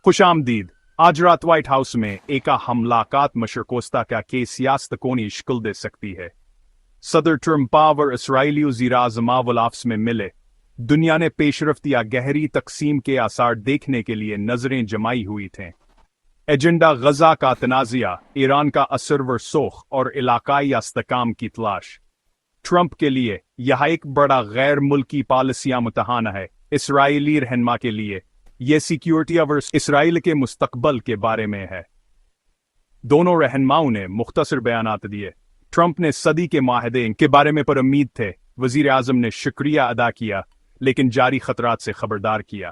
खुशामदीद। आज रात white house में एक हमलाकात मशरकोस्ता का के सियासत कोनी शक्ल दे सकती है। सदर ट्रंप और इसराइली वज़ीर-ए-आज़म आपस में मिले। दुनिया ने पेशरफ्त या गहरी तकसीम के आसार देखने के लिए नजरें जमाई हुई थीं। एजेंडा गजा का तनाज़िया, ईरान का असर व सोख और इलाकाई इस्तेहकाम की तलाश। ट्रंप के लिए यह एक बड़ा गैर मुल्की पॉलिसियां मुतहाना है। इसराइली रहनुमा के लिए यह सिक्योरिटी और इसराइल के मुस्तकबल के बारे में है। दोनों रहनुमाओं ने मुख्तसर बयानात दिए। ट्रंप ने सदी के माहदे के बारे में पर उम्मीद थे। वजीर आजम ने शुक्रिया अदा किया, लेकिन जारी खतरात से खबरदार किया।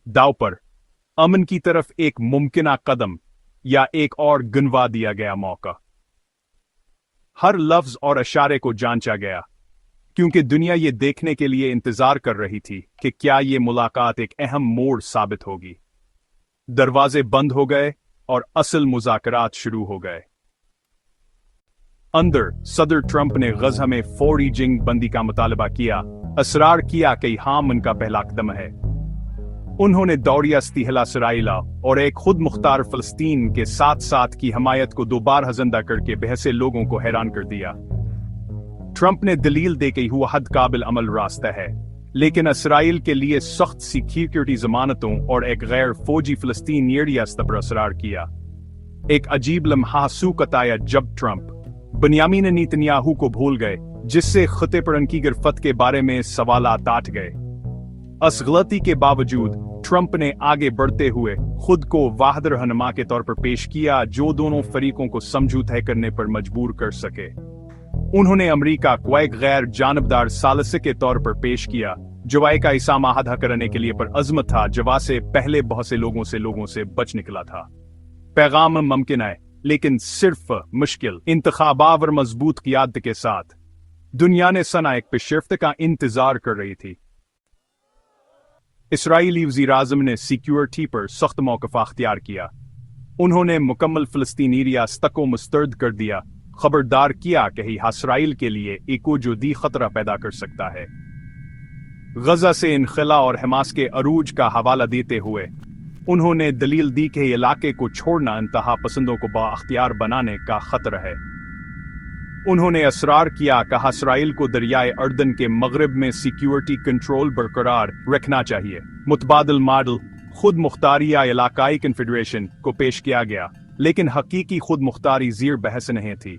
दाव पर अमन की तरफ एक मुमकिना कदम या एक और गिनवा दिया गया मौका। हर लफ्ज और इशारे को जांचा गया, क्योंकि दुनिया ये देखने के लिए इंतजार कर रही थी कि क्या ये मुलाकात एक अहम मोड़ साबित होगी। दरवाजे बंद हो गए और असल मुज़ाकरात शुरू हो गए। अंदर सदर ट्रंप ने गजा में फौरी जंग बंदी का मुतालबा किया, असरार किया कि हाम उनका पहला कदम है। उन्होंने दौरिया इस्तिहला सराइला और एक खुद मुख्तार फलस्तीन के साथ साथ की हमायत को दोबारा जिंदा करके बहसे लोगों को हैरान कर दिया। ट्रंप ने दलील दे कि हुआ हद काबिल अमल रास्ता है, लेकिन इसराइल के लिए सख्त सिक्योरिटी जमानतों और एक गैर फौजी फलस्तीनी रियासत पर असरार किया। एक अजीब लम्हा सूकत आया जब ट्रंप बनियामीन नेतन्याहू को भूल गए, जिससे खते पर उनकी गिरफ्त के बारे में सवालात आठ गए। इस गलती के बावजूद ट्रंप ने आगे बढ़ते हुए खुद को वाहिद रहनुमा के तौर पर पेश किया जो दोनों फरीकों को समझौता करने पर मजबूर कर सके। उन्होंने अमेरिका को एक गैर जानबदार सालिस के तौर पर पेश किया, जो एक ऐसा माहदा करने के लिए पर अज़्म था जवा से पहले बहुत से लोगों से बच निकला था। पैगाम मुमकिन है, लेकिन सिर्फ मुश्किल इंतखाबा और मजबूत क़ियादत के साथ। दुनिया ने सना एक पेशरफ्त का इंतजार कर रही थी। इसराइली वज़ीर-ए-आज़म ने सिक्योरिटी पर सख्त मौक़िफ़ अख्तियार किया। उन्होंने मुकम्मल फ़लस्तीनी रियासत को मुस्तरद कर दिया, खबरदार किया कि इसराइल के लिए एक वजूदी खतरा पैदा कर सकता है। गजा से इनखला और हमास के अरूज का हवाला देते हुए उन्होंने दलील दी कि इलाके को छोड़ना इंतहा पसंदों को बाअख्तियार बनाने का खतरा है। उन्होंने असरार किया कि इसराइल को दरियाए अर्दन के मगरब में सिक्योरिटी कंट्रोल बरकरार रखना चाहिए। मुतबादिल मॉडल खुद मुख्तारी या इलाकाई कन्फेडरेशन को पेश किया गया, लेकिन हकीकी खुद मुख्तारी ज़ीर बहस नहीं थी।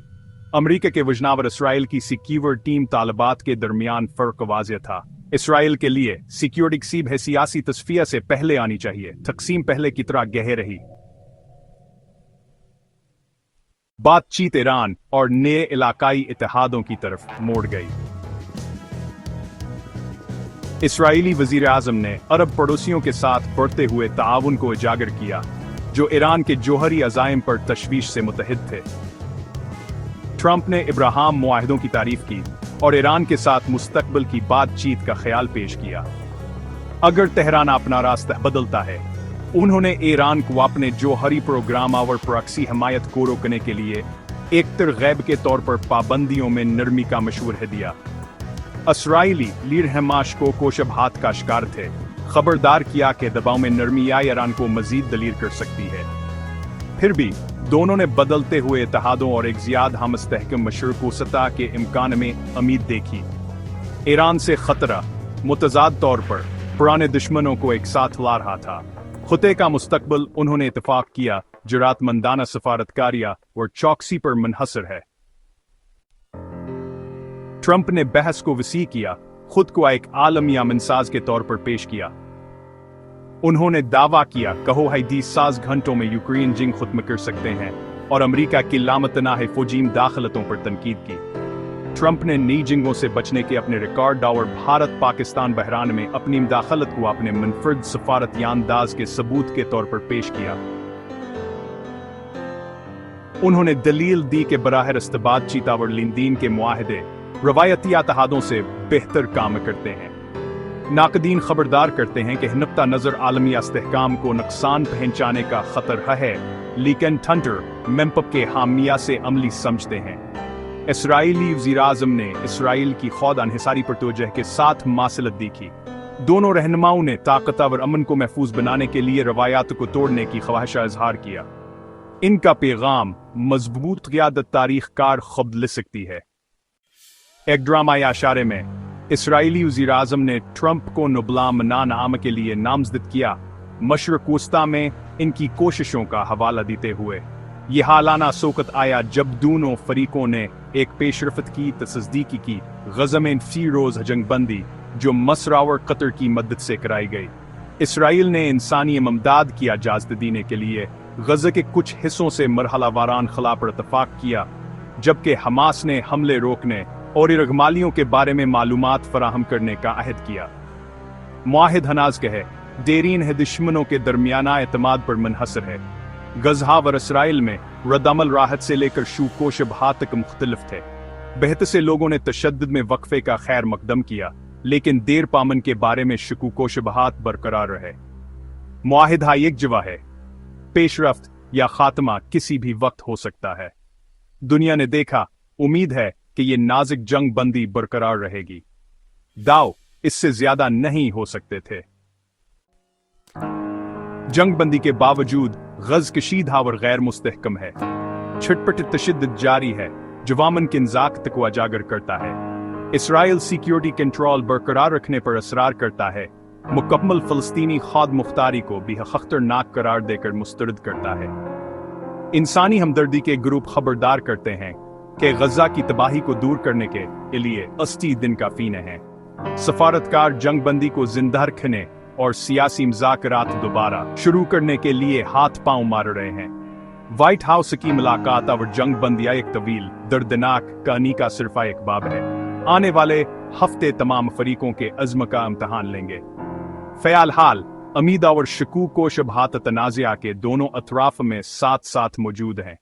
अमेरिका के वजनावर इसराइल की सिक्योरिटी टीम तालिबात के दरमियान फर्क वाज़ेह था। इसराइल के लिए सिक्योरिटी सीब है सियासी तस्फिया से पहले आनी चाहिए। तकसीम पहले की तरह गहरे रही। बातचीत ईरान और नए इलाकाई इत्तेहादों की तरफ मोड़ गई। इसराइली वजीर आजम ने अरब पड़ोसियों के साथ बढ़ते हुए ताआवुन को उजागर किया, जो ईरान के जोहरी अज़ाइम पर तशवीश से मुतहिद थे। ट्रंप ने इब्राहिम मुआहिदों की तारीफ की और ईरान के साथ मुस्तकबिल की बातचीत का ख्याल पेश किया। अगर तेहरान अपना रास्ता बदलता है, उन्होंने ईरान को अपने जोहरी प्रोग्राम और प्रॉक्सी हमायत को रोकने के लिए एक तरगैब के तौर पर पाबंदियों में नरमी का मशवरा दिया। इसराइली लीडर हमास को कोशबहात का शिकार थे, खबरदार किया कि दबाव में नरमी या ईरान को मजीद दलील कर सकती है। फिर भी दोनों ने बदलते हुए इत्तेहादों और एक ज़्यादा हमस्तहकम मशरक़-ओ-सतह के इम्कान में उम्मीद देखी। ईरान से खतरा मुतज़ाद तौर पर पुराने दुश्मनों को एक साथ ला रहा था। खुते का मुस्तकबिल उन्होंने इत्तेफाक किया, जुरातमंदाना सफारतकारिया और चौकसी पर मुनहसर है। ट्रंप ने बहस को वसी किया, खुद को एक आलमी अमनसाज के तौर पर पेश किया। उन्होंने दावा किया कहो है 20 घंटों में यूक्रेन जंग खत्म कर सकते हैं और अमेरिका की लामतनाह फौजी दाखलतों पर तनकीद की। ट्रंप ने नई जंगों से बचने के अपने रिकॉर्ड और भारत पाकिस्तान बहरान में अपनी मुदाखलत को अपने मुनफरद सफारती अंदाज के सबूत के तौर पर पेश किया। उन्होंने दलील दी कि बराह रास्त बातचीत और लेनदेन के मुआहदे रवायती इत्तेहादों से बेहतर काम करते हैं। नाकदीन खबरदार करते हैं कि नुक्ता नज़र आलमी इस्तेहकाम को नुकसान पहुंचाने का खतरा है, लेकिन थंडर मेम्पप के हामिया से अमली समझते हैं। इसराइली वज़ीर-ए-आज़म ने इसराइल की खौद अनहिसारी पर तोजह के साथ मासलत देखी। दोनों रहनुमाओं ने ताकतवर अमन को महफूज बनाने के लिए रवायात को तोड़ने की ख्वाहिश का इजहार किया। इनका पैगाम मजबूत क़ियादत तारीख कार ख़ब्द ले सकती है। एक ड्रामाई आशारे में इसराइली वज़ीर आज़म ने ट्रंप को नुबला मनान आम के लिए नामज़द किया। मशरक़ वस्ता में इनकी कोशिशों का हवाला देते हुए यह हालाना सोकत आया जब दोनों फरीकों ने एक पेशरफत की तस्दीकी की गज़ा में फी रोज़ जंगबंदी जो मसर और कतर की मदद से कराई गई। इसराइल ने इंसानी इमदाद की इजाज़त देने के लिए गज़ा के कुछ हिस्सों से मरहला वारान खला पर इत्तफाक किया, जबकि हमास ने हमले रोकने और इरगमालियों के बारे में मालूमात फराहम करने का अहद किया। मुआहिद हनाज कहे देरीन है दुश्मनों के दरमियाना एतमाद पर मुनहसर है। गज़ा व इसराइल में रद्दअमल राहत से लेकर शूको शबहा तक मुख्तलिफ थे। बेहतर से लोगों ने तशद्दुद में वक्फे का खैर मकदम किया, लेकिन देर पामन के बारे में शकूको शबहात बरकरार रहे। मुआहिदा एक जवा है, पेशरफ्त या खात्मा किसी भी वक्त हो सकता है। दुनिया ने देखा, उम्मीद है कि ये नाजुक जंग बंदी बरकरार रहेगी। दाव इससे ज्यादा नहीं हो सकते थे। जंग बंदी के बावजूद गज़ कशीदा और गैर मुस्तहकम है। छटपट तशद्दुद जारी है, जवामन के इंजाक को उजागर करता है। इसराइल सिक्योरिटी कंट्रोल बरकरार रखने पर असरार करता है, मुकम्मल फ़लस्तीनी खुद मुख्तारी को भी खतरनाक करार देकर मुस्तरद करता है। इंसानी हमदर्दी के ग्रुप खबरदार करते हैं कि गज़ा की तबाही को दूर करने के लिए 80 दिन काफ़ी नहीं है। सफारतकार जंग बंदी को जिंदा रखने और सियासी मुज़ाकरात दोबारा शुरू करने के लिए हाथ पांव मार रहे हैं। व्हाइट हाउस की मुलाकात और जंग बंदियां एक तवील दर्दनाक कहानी का सिर्फ एक बाब है। आने वाले हफ्ते तमाम फरीकों के अज़्म का इम्तहान लेंगे। फ़िलहाल हाल अमीदा और शकूक व शबहात तनाज़ा के दोनों अतराफ में साथ साथ मौजूद हैं।